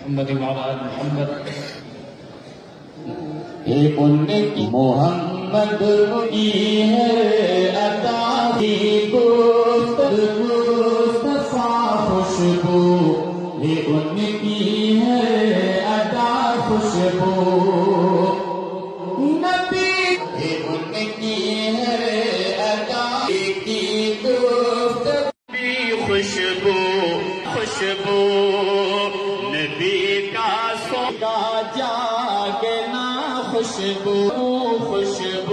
محمد وعلى آل محمد. ان کی محمد کی ہے عطا کی گفتگو مصطفیٰ خوشبو، یہ ان کی ہے عطا خوشبو نبی، یہ ان کی ہے عطا کی گفتگو خوشبو خوشبو نبی کا سوگا جاگنا خوشبو خوشبو